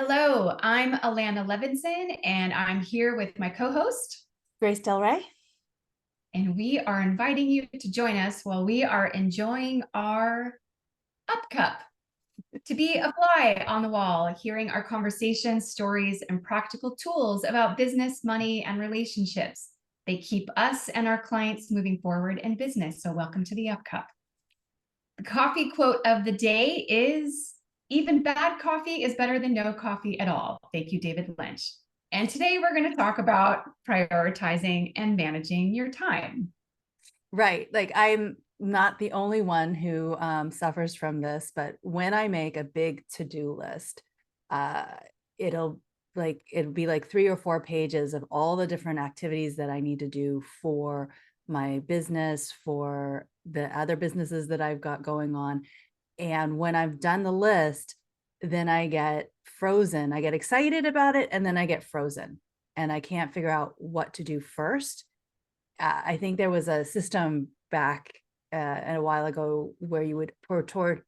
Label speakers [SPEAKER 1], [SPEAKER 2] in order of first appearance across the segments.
[SPEAKER 1] Hello, I'm Alanna Levinson, and I'm here with my co-host,
[SPEAKER 2] Grace Del Rey.
[SPEAKER 1] and we are inviting you to join us while we are enjoying our Up Cup. To be a fly on the wall, hearing our conversations, stories, and practical tools about business, money, and relationships. They keep us and our clients moving forward in business. So welcome to the Up Cup. The coffee quote of the day is, even bad coffee is better than no coffee at all. Thank you, David Lynch. And today we're going to talk about prioritizing and managing your time.
[SPEAKER 2] Right. Like I'm not the only one who suffers from this, but when I make a big to-do list, uh, it'll it'll be like 3 or 4 pages of all the different activities that I need to do for my business, for the other businesses that I've got going on. And when I've done the list, then I get frozen. I get excited about it, and then I get frozen, and I can't figure out what to do first. I think there was a system back a while ago where you would prioritize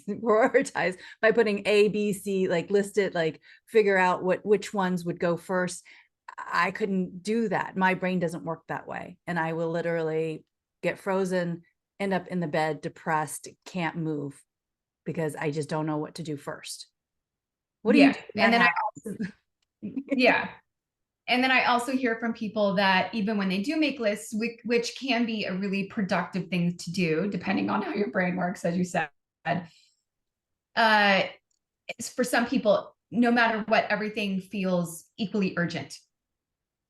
[SPEAKER 2] prioritize by putting A, B, C, like list it, like figure out which ones would go first. I couldn't do that. My brain doesn't work that way, and I will literally get frozen, end up in the bed, depressed, can't move because I just don't know what to do first. What do you
[SPEAKER 1] Yeah.
[SPEAKER 2] do when
[SPEAKER 1] And
[SPEAKER 2] that
[SPEAKER 1] then
[SPEAKER 2] happens?
[SPEAKER 1] yeah. And then I also hear from people that even when they do make lists, which can be a really productive thing to do, depending on how your brain works, as you said, uh, for some people, no matter what, everything feels equally urgent.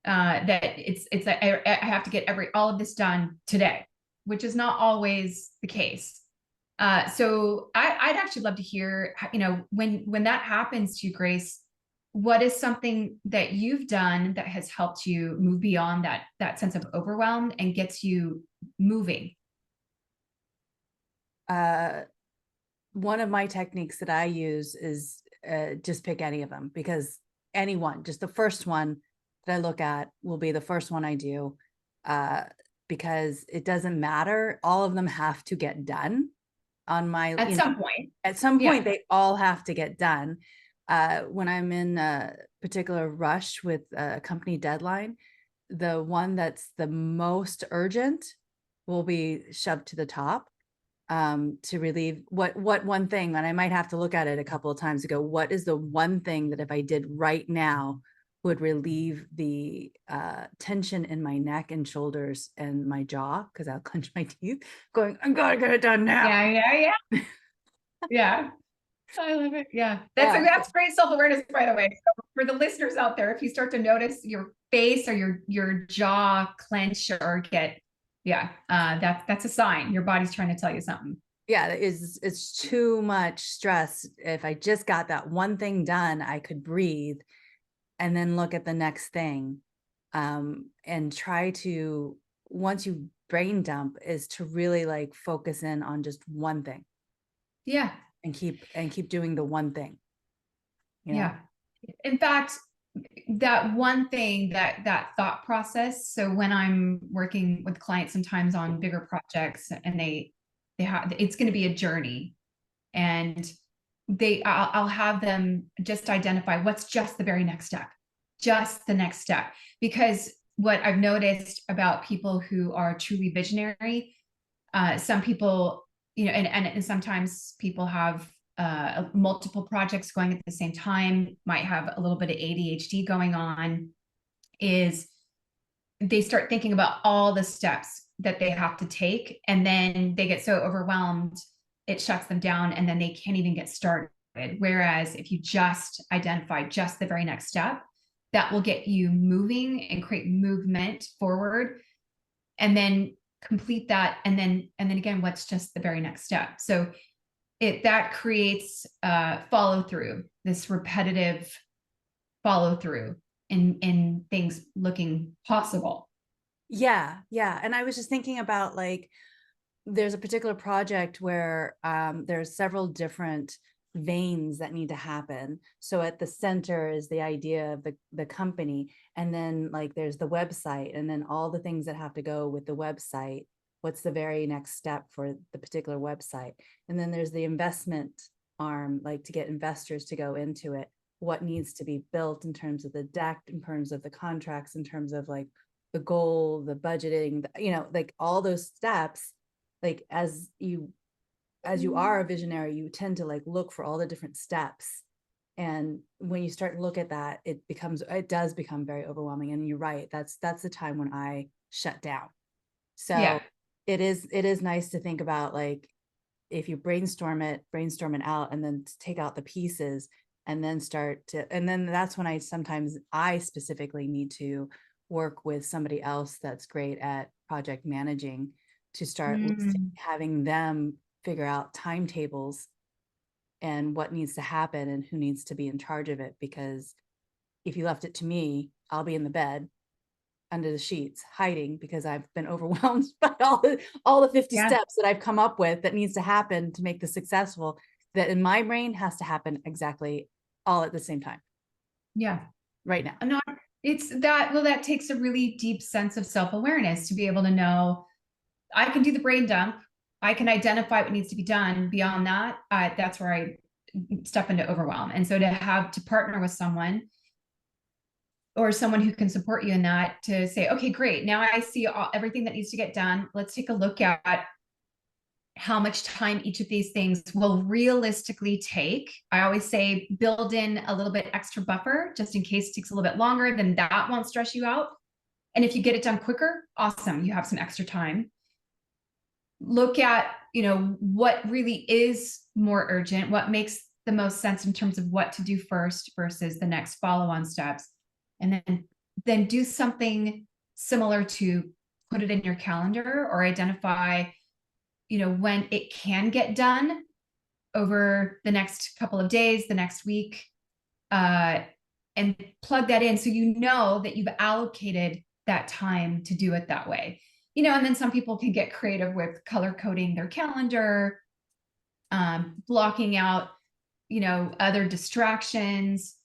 [SPEAKER 1] That it's I have to get all of this done today, which is not always the case. So I'd actually love to hear, when that happens to you, Grace, what is something that you've done that has helped you move beyond that sense of overwhelm and gets you moving?
[SPEAKER 2] Uh, One of my techniques that I use is just pick any of them, because anyone, just the first one that I look at will be the first one I do, uh, because it doesn't matter. All of them have to get done on my,
[SPEAKER 1] At some point.
[SPEAKER 2] at some
[SPEAKER 1] Yeah.
[SPEAKER 2] point, they all have to get done. When I'm in a particular rush with a company deadline, the one that's the most urgent will be shoved to the top, to relieve what one thing. And I might have to look at it a couple of times to go, what is the one thing that if I did right now would relieve the tension in my neck and shoulders and my jaw, because I'll clench my teeth going, I'm gonna get it done now.
[SPEAKER 1] Yeah. Yeah. I love it. Yeah. That's
[SPEAKER 2] Yeah.
[SPEAKER 1] that's great self-awareness, by the way. So for the listeners out there, if you start to notice your face or your jaw clench or get, yeah, that's a sign your body's trying to tell you something.
[SPEAKER 2] Yeah, it's too much stress. If I just got that one thing done, I could breathe and then look at the next thing. And try to, once you brain dump, is to really like focus in on just one thing
[SPEAKER 1] Yeah.
[SPEAKER 2] and keep doing the one thing, you know?
[SPEAKER 1] Yeah. In fact, that one thing, that thought process. So when I'm working with clients sometimes on bigger projects and they have, it's going to be a journey, and I'll have them just identify what's just the very next step, just the next step. Because what I've noticed about people who are truly visionary, some people, and sometimes people have multiple projects going at the same time, might have a little bit of ADHD going on, is they start thinking about all the steps that they have to take, and then they get so overwhelmed, it shuts them down, and then they can't even get started. Whereas if you just identify just the very next step, that will get you moving and create movement forward, and then complete that, and then again, what's just the very next step. So that creates follow through, this repetitive follow through in things looking possible.
[SPEAKER 2] Yeah, yeah. And I was just thinking about, like, there's a particular project where there's several different veins that need to happen. So at the center is the idea of the company, and then like there's the website, and then all the things that have to go with the website. What's the very next step for the particular website? And then there's the investment arm, like to get investors to go into it, what needs to be built in terms of the deck, in terms of the contracts, in terms of like the goal, the budgeting, you know, like all those steps, like as you are a visionary, you tend to like look for all the different steps. And when you start to look at that, it does become very overwhelming. And you're right, that's the time when I shut down. So
[SPEAKER 1] Yeah.
[SPEAKER 2] it is nice to think about, like, if you brainstorm it out, and then take out the pieces, and then that's when I specifically need to work with somebody else that's great at project managing, to start
[SPEAKER 1] Mm.
[SPEAKER 2] having them figure out timetables and what needs to happen and who needs to be in charge of it. Because if you left it to me, I'll be in the bed under the sheets hiding, because I've been overwhelmed by all the 50
[SPEAKER 1] Yeah.
[SPEAKER 2] steps that I've come up with that needs to happen to make this successful, that in my brain has to happen exactly all at the same time
[SPEAKER 1] Yeah.
[SPEAKER 2] right now.
[SPEAKER 1] No, it's that, well, that takes a really deep sense of self-awareness to be able to know I can do the brain dump. I can identify what needs to be done. Beyond that, that's where I step into overwhelm. And so to partner with someone, or someone who can support you in that, to say, okay, great. Now I see everything that needs to get done. Let's take a look at how much time each of these things will realistically take. I always say build in a little bit extra buffer just in case it takes a little bit longer, then that won't stress you out. And if you get it done quicker, awesome, you have some extra time. Look at, what really is more urgent, what makes the most sense in terms of what to do first versus the next follow-on steps. And then do something similar to put it in your calendar, or identify when it can get done over the next couple of days, the next week, and plug that in so you know that you've allocated that time to do it that way. And then some people can get creative with color coding their calendar, blocking out, other distractions,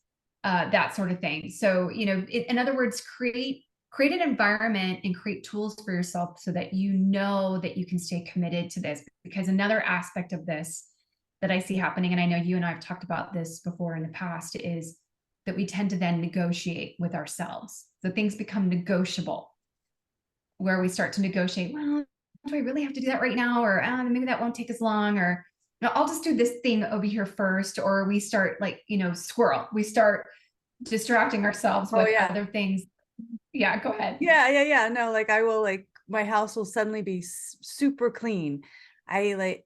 [SPEAKER 1] that sort of thing. So, in other words, create an environment and create tools for yourself so that you know that you can stay committed to this. Because another aspect of this that I see happening, and I know you and I have talked about this before in the past, is that we tend to then negotiate with ourselves. So things become negotiable, where we start to negotiate, well, do I really have to do that right now? Or maybe that won't take as long, or no, I'll just do this thing over here first. Or we start squirrel. We start distracting ourselves with other things. Yeah, go ahead.
[SPEAKER 2] Yeah. No, like I will, like my house will suddenly be super clean. I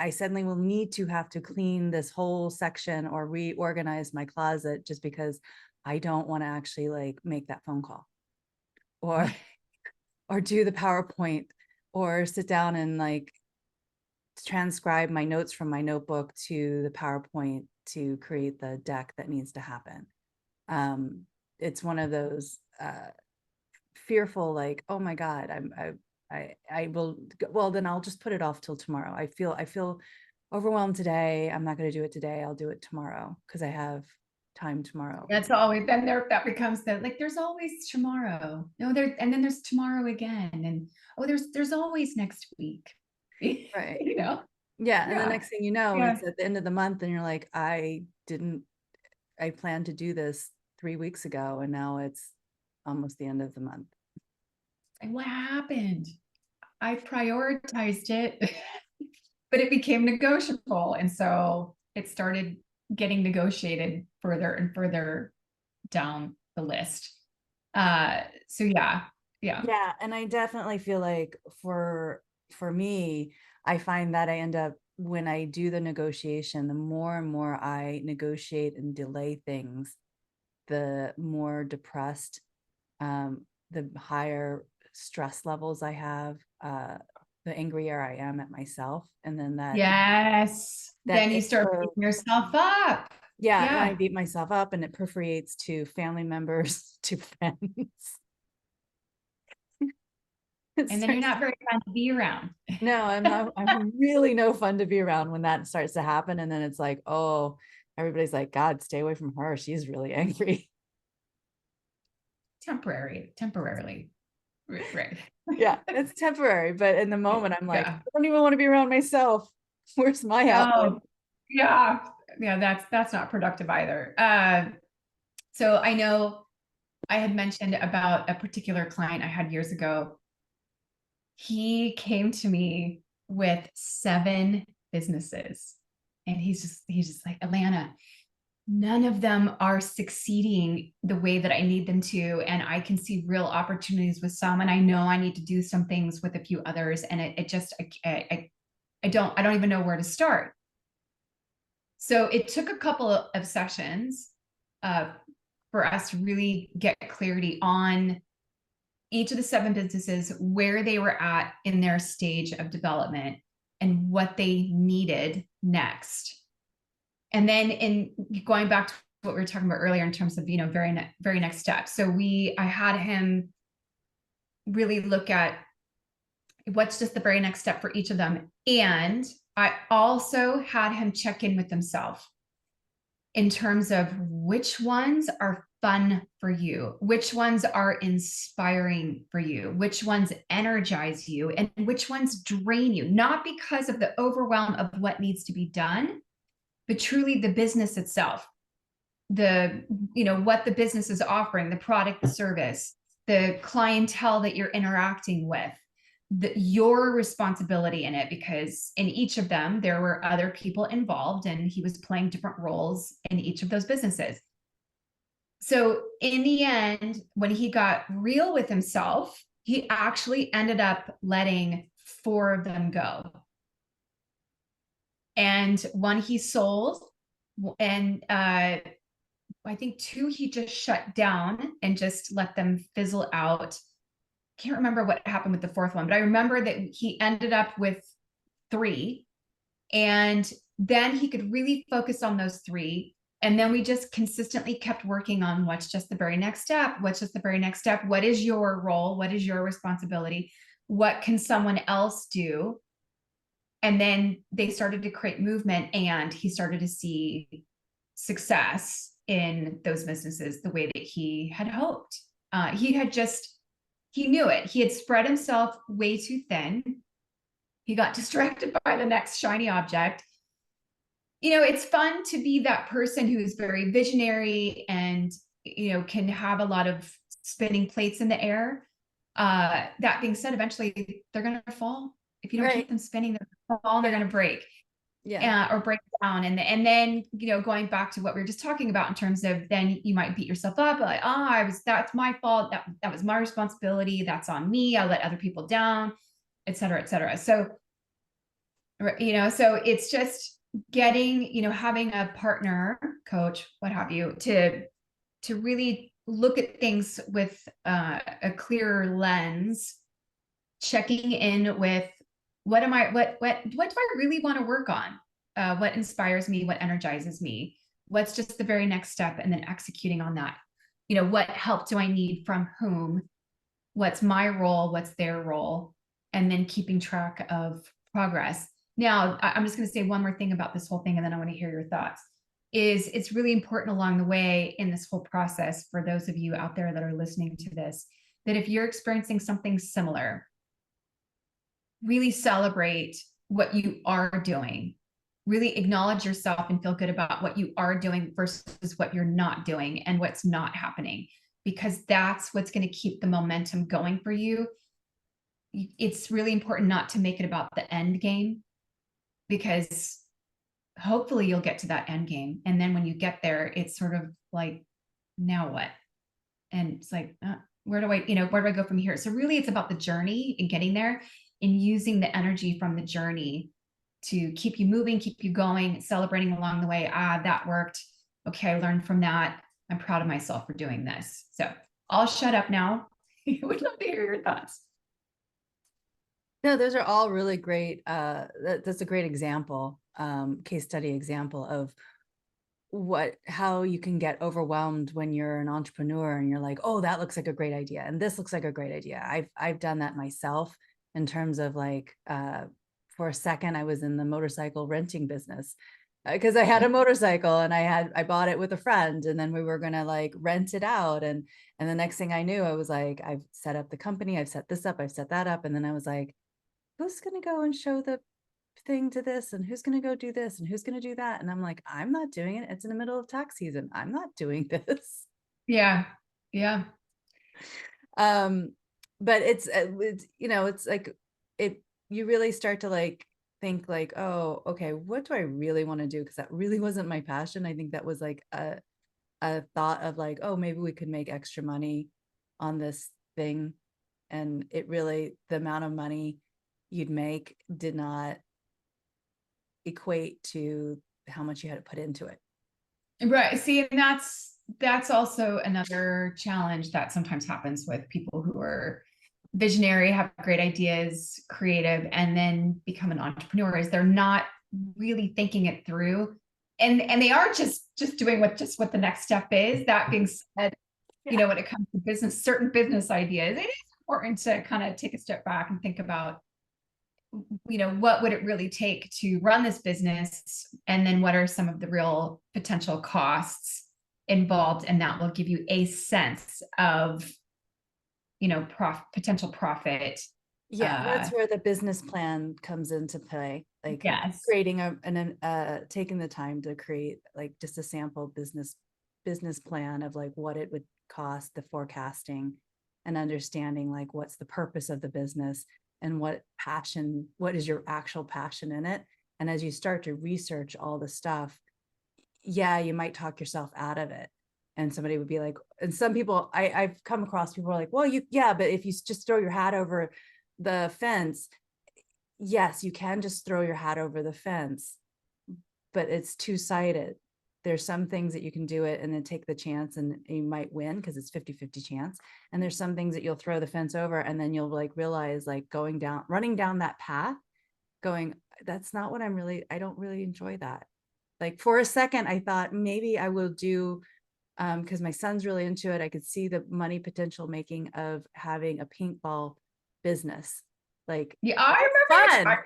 [SPEAKER 2] suddenly will need to have to clean this whole section or reorganize my closet, just because I don't want to actually like make that phone call or do the PowerPoint, or sit down and like transcribe my notes from my notebook to the PowerPoint to create the deck that needs to happen. It's one of those fearful, like, oh my God, I will, well, then I'll just put it off till tomorrow. I feel overwhelmed today. I'm not going to do it today. I'll do it tomorrow because I have time tomorrow.
[SPEAKER 1] That's always, then that becomes there's always tomorrow. No, and then there's tomorrow again. And there's always next week.
[SPEAKER 2] Right.
[SPEAKER 1] Yeah.
[SPEAKER 2] And the next thing you know, it's at the end of the month and you're like, I planned to do this 3 weeks ago and now it's almost the end of the month.
[SPEAKER 1] And what happened? I prioritized it, but it became negotiable. And so it started getting negotiated further and further down the list. So yeah.
[SPEAKER 2] And I definitely feel like for me, I find that I end up, when I do the negotiation, the more and more I negotiate and delay things, the more depressed, the higher stress levels I have, the angrier I am at myself. And then
[SPEAKER 1] then you start beating yourself up.
[SPEAKER 2] And I beat myself up and it perforates to family members, to friends.
[SPEAKER 1] And then you're not very fun to be around.
[SPEAKER 2] No, I'm not. I'm really no fun to be around when that starts to happen. And then it's like, oh, everybody's like, God, stay away from her. She's really angry.
[SPEAKER 1] Temporarily. Right.
[SPEAKER 2] Yeah, it's temporary. But in the moment, I'm like, I don't even want to be around myself. Where's my outlet?
[SPEAKER 1] Yeah. Yeah, that's not productive either. So I know I had mentioned about a particular client I had years ago. He came to me with 7 businesses. And he's just like, Alanna, none of them are succeeding the way that I need them to. And I can see real opportunities with some. And I know I need to do some things with a few others. And it just I don't even know where to start. So it took a couple of sessions uh, for us to really get clarity on each of the 7 businesses, where they were at in their stage of development and what they needed next. And then in going back to what we were talking about earlier in terms of, very next steps. So I had him really look at what's just the very next step for each of them. And I also had him check in with himself in terms of which ones are fun for you, which ones are inspiring for you, which ones energize you, and which ones drain you, not because of the overwhelm of what needs to be done, but truly the business itself, what the business is offering, the product, the service, the clientele that you're interacting with, your responsibility in it, because in each of them there were other people involved and he was playing different roles in each of those businesses. So in the end, when he got real with himself, he actually ended up letting 4 of them go. And one he sold, and I think 2 he just shut down and just let them fizzle out. Can't remember what happened with the 4th one, but I remember that he ended up with 3, and then he could really focus on those 3. And then we just consistently kept working on what's just the very next step. What's just the very next step? What is your role? What is your responsibility? What can someone else do? And then they started to create movement, and he started to see success in those businesses the way that he had hoped. He knew it. He had spread himself way too thin. He got distracted by the next shiny object. It's fun to be that person who is very visionary and, can have a lot of spinning plates in the air. That being said, eventually they're going to fall. If you don't keep them spinning, they're going to fall and they're going to break. Yeah. Or break down. And then, going back to what we were just talking about in terms of, then you might beat yourself up like, that's my fault. That was my responsibility. That's on me. I let other people down, et cetera, et cetera. So, so it's just getting, having a partner, coach, what have you, to really look at things with a clearer lens, checking in with what do I really want to work on? What inspires me? What energizes me? What's just the very next step? And then executing on that. What help do I need from whom? What's my role? What's their role? And then keeping track of progress. Now, I'm just going to say one more thing about this whole thing, and then I want to hear your thoughts. It's really important along the way in this whole process, for those of you out there that are listening to this, that if you're experiencing something similar, really celebrate what you are doing. Really acknowledge yourself and feel good about what you are doing versus what you're not doing and what's not happening, because that's what's going to keep the momentum going for you. It's really important not to make it about the end game, because hopefully you'll get to that end game. And then when you get there, it's sort of like, now what? And it's like, where do I go from here? So really it's about the journey and getting there, and using the energy from the journey to keep you moving, keep you going, celebrating along the way. That worked. Okay, I learned from that. I'm proud of myself for doing this. So I'll shut up now. Would love to hear your thoughts.
[SPEAKER 2] No, those are all really great. That's a great example, case study example of how you can get overwhelmed when you're an entrepreneur and you're like, oh, that looks like a great idea. And this looks like a great idea. I've done that myself in terms of like, for a second, I was in the motorcycle renting business because I had a motorcycle and I bought it with a friend, and then we were going to like rent it out. And the next thing I knew, I was like, I've set up the company, I've set this up, I've set that up. And then I was like, who's going to go and show the thing to this, and who's going to go do this, and who's going to do that. And I'm like, I'm not doing it. It's in the middle of tax season. I'm not doing this.
[SPEAKER 1] Yeah. Yeah.
[SPEAKER 2] Um, but it's it's like you really start to like think like, oh, okay, what do I really want to do? Because that really wasn't my passion. I think that was like a thought of like, oh, maybe we could make extra money on this thing. And it really, the amount of money you'd make did not equate to how much you had to put into it.
[SPEAKER 1] Right. See, and that's also another challenge that sometimes happens with people who are visionary, have great ideas, creative, and then become an entrepreneur is they're not really thinking it through. And they are just doing what the next step is. That being said, you know, when it comes to business, certain business ideas, it is important to kind of take a step back and think about, you know, what would it really take to run this business? And then what are some of the real potential costs involved? And that will give you a sense of, you know, potential profit.
[SPEAKER 2] Yeah, that's where the business plan comes into play. Like
[SPEAKER 1] Yes.
[SPEAKER 2] creating taking the time to create like just a sample business plan of like what it would cost, the forecasting, and understanding like what's the purpose of the business and what is your actual passion in it. And as you start to research all the stuff, yeah, you might talk yourself out of it. And somebody would be like, and some people I've come across people are like, well, but if you just throw your hat over the fence, yes, you can just throw your hat over the fence, but it's two-sided. There's some things that you can do it and then take the chance and you might win because it's 50-50 chance. And there's some things that you'll throw the fence over and then you'll like realize like running down that path, going, that's not what I don't really enjoy that. Like for a second, I thought maybe I will do, because my son's really into it. I could see the money potential making of having a paintball business. Like,
[SPEAKER 1] yeah, I remember
[SPEAKER 2] fun.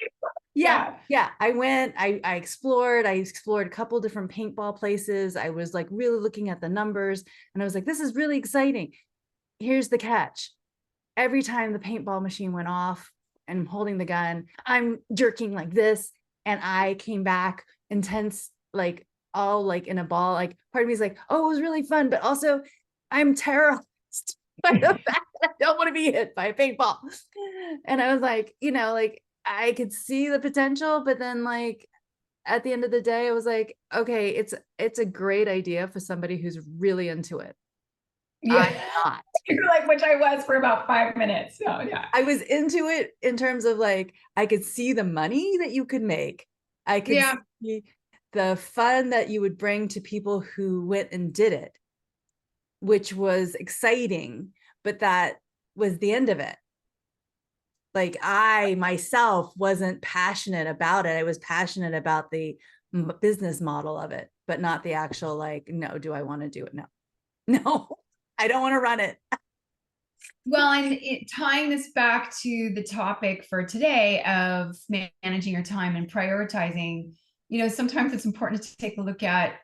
[SPEAKER 2] Yeah. I explored a couple different paintball places. I was like really looking at the numbers and I was like, this is really exciting. Here's the catch. Every time the paintball machine went off and I'm holding the gun, I'm jerking like this. And I came back intense, like all like in a ball. Like part of me is like, oh, it was really fun. But also I'm terrorized by the fact that I don't want to be hit by a paintball. And I was like, like I could see the potential, but then like at the end of the day, I was like, okay, it's a great idea for somebody who's really into it.
[SPEAKER 1] Yeah.
[SPEAKER 2] I'm not.
[SPEAKER 1] You're like, which I was for about 5 minutes. So yeah.
[SPEAKER 2] I was into it in terms of like, I could see the money that you could make. I could see the fun that you would bring to people who went and did it, which was exciting, but that was the end of it. Like I myself wasn't passionate about it. I was passionate about the business model of it, but not the actual like, no, do I want to do it? No, I don't want to run it.
[SPEAKER 1] Well, and tying this back to the topic for today of managing your time and prioritizing, you know, sometimes it's important to take a look at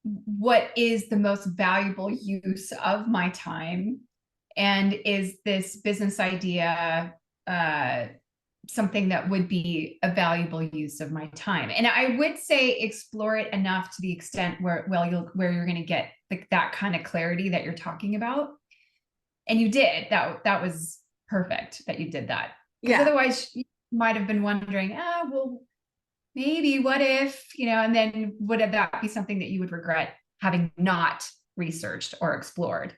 [SPEAKER 1] what is the most valuable use of my time, and is this business idea something that would be a valuable use of my time? And I would say explore it enough to the extent where you're going to get that kind of clarity that you're talking about. And you did. That was perfect that you did that. Because otherwise you might have been wondering, well, maybe what if, you know, and then would that be something that you would regret having not researched or explored?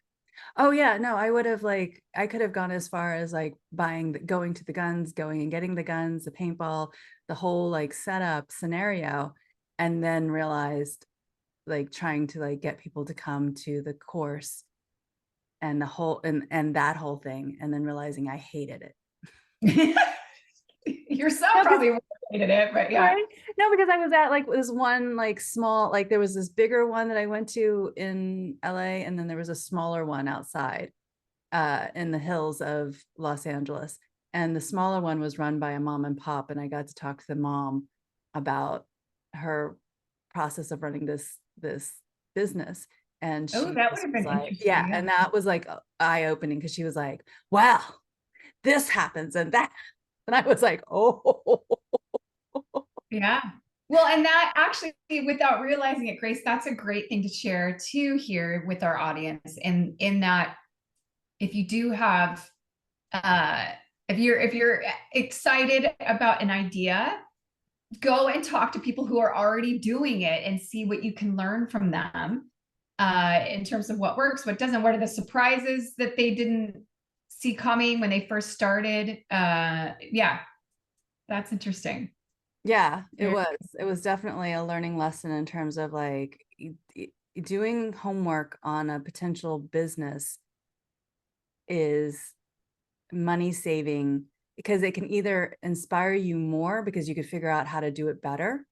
[SPEAKER 2] Oh yeah, no, I would have like, I could have gone as far as like going to the guns, going and getting the guns, the paintball, the whole like setup scenario, and then realized like trying to like get people to come to the course and the whole, and that whole thing. And then realizing I hated it.
[SPEAKER 1] Yourself probably hated it, but yeah.
[SPEAKER 2] Right? No, because I was at like this one like small, like there was this bigger one that I went to in LA, and then there was a smaller one outside in the hills of Los Angeles. And the smaller one was run by a mom and pop, and I got to talk to the mom about her process of running this business. And she
[SPEAKER 1] that would have been
[SPEAKER 2] like,
[SPEAKER 1] interesting.
[SPEAKER 2] yeah, and that was like eye-opening because she was like, wow, this happens and that. And I was like, oh,
[SPEAKER 1] Yeah. Well, and that actually, without realizing it, Grace, that's a great thing to share too here with our audience. And in that, if you do have, uh, if you're excited about an idea, go and talk to people who are already doing it and see what you can learn from them, in terms of what works, what doesn't, what are the surprises that they didn't see coming when they first started. Yeah, that's interesting.
[SPEAKER 2] Yeah, it
[SPEAKER 1] Very-
[SPEAKER 2] was. It was definitely a learning lesson in terms of like doing homework on a potential business is money saving because it can either inspire you more because you could figure out how to do it better,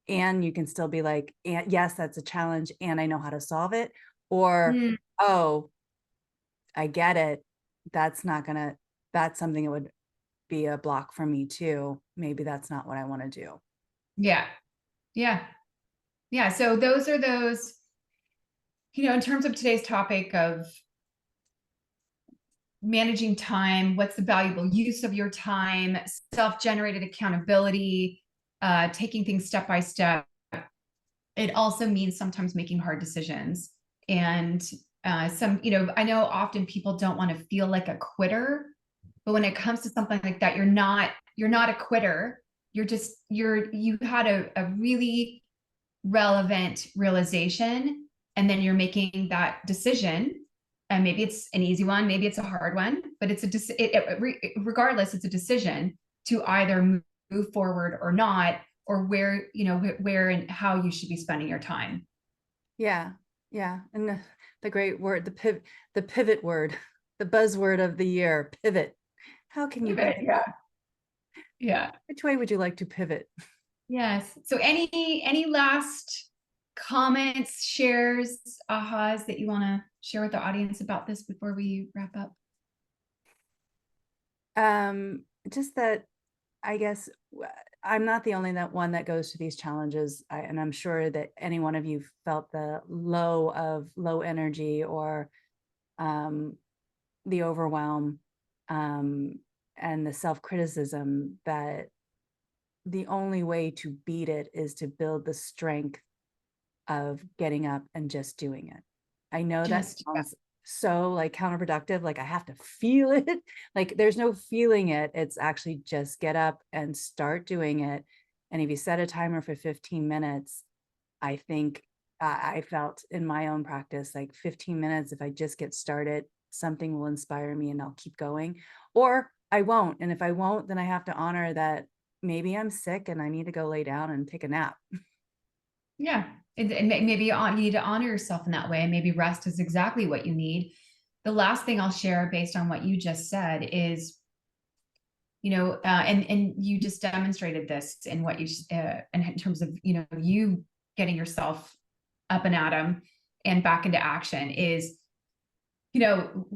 [SPEAKER 2] and you can still be like, "And yes, that's a challenge and I know how to solve it," or,
[SPEAKER 1] Mm,
[SPEAKER 2] "Oh, I get it. That's not gonna that's something that would be a block for me too. Maybe that's not what I want to do."
[SPEAKER 1] yeah, yeah, yeah. So those are those, in terms of today's topic of managing time, what's the valuable use of your time, self-generated accountability, taking things step by step. It also means sometimes making hard decisions. And I know often people don't want to feel like a quitter, but when it comes to something like that, you're not a quitter. You had a really relevant realization, and then you're making that decision, and maybe it's an easy one, maybe it's a hard one, but regardless, it's a decision to either move forward or not, or where and how you should be spending your time.
[SPEAKER 2] Yeah. Yeah. And the great word, the pivot word, the buzzword of the year, pivot. How can you
[SPEAKER 1] Pivot,
[SPEAKER 2] pivot?
[SPEAKER 1] yeah, yeah,
[SPEAKER 2] Which way would you like to pivot?
[SPEAKER 1] yes. So any last comments, shares, ahas that you want to share with the audience about this before we wrap up?
[SPEAKER 2] Just that I guess I'm not the only one that goes to these challenges, and I'm sure that any one of you felt the low energy or um, the overwhelm, um, and the self-criticism, that the only way to beat it is to build the strength of getting up and just doing it. I know that
[SPEAKER 1] Just
[SPEAKER 2] sounds so like counterproductive, like I have to feel it. Like there's no feeling it. It's actually just get up and start doing it. And if you set a timer for 15 minutes, I think I felt in my own practice like 15 minutes, if I just get started, something will inspire me and I'll keep going. Or I won't. And if I won't, then I have to honor that maybe I'm sick and I need to go lay down and take a nap.
[SPEAKER 1] Yeah. And maybe you need to honor yourself in that way. And maybe rest is exactly what you need. The last thing I'll share based on what you just said is, and you just demonstrated this in what in terms of, you getting yourself up and at 'em and back into action is, you know,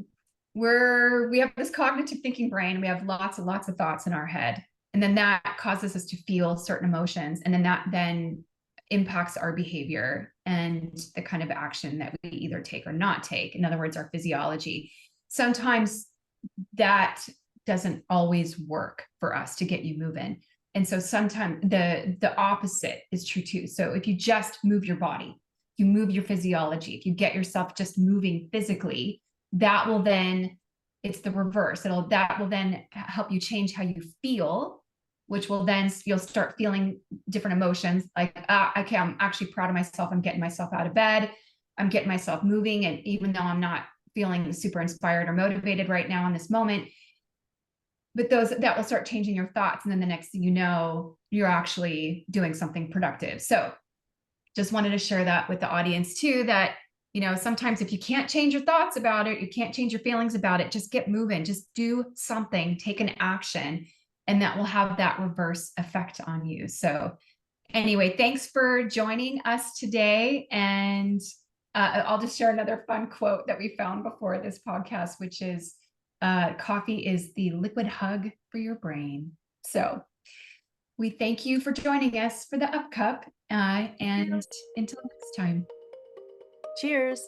[SPEAKER 1] we have this cognitive thinking brain. We have lots and lots of thoughts in our head. And then that causes us to feel certain emotions. And then that then impacts our behavior and the kind of action that we either take or not take. In other words, our physiology. Sometimes that doesn't always work for us to get you moving. And so sometimes the opposite is true too. So if you just move your body, you move your physiology, if you get yourself just moving physically, that will then, it's the reverse. That will then help you change how you feel, which will then, you'll start feeling different emotions like, okay, I'm actually proud of myself. I'm getting myself out of bed. I'm getting myself moving. And even though I'm not feeling super inspired or motivated right now in this moment, but that will start changing your thoughts. And then the next thing you know, you're actually doing something productive. So just wanted to share that with the audience too, that, sometimes if you can't change your thoughts about it, you can't change your feelings about it, just get moving, just do something, take an action, and that will have that reverse effect on you. So anyway, thanks for joining us today. And I'll just share another fun quote that we found before this podcast, which is, coffee is the liquid hug for your brain. So we thank you for joining us for the Up Cup, and until next time.
[SPEAKER 2] Cheers.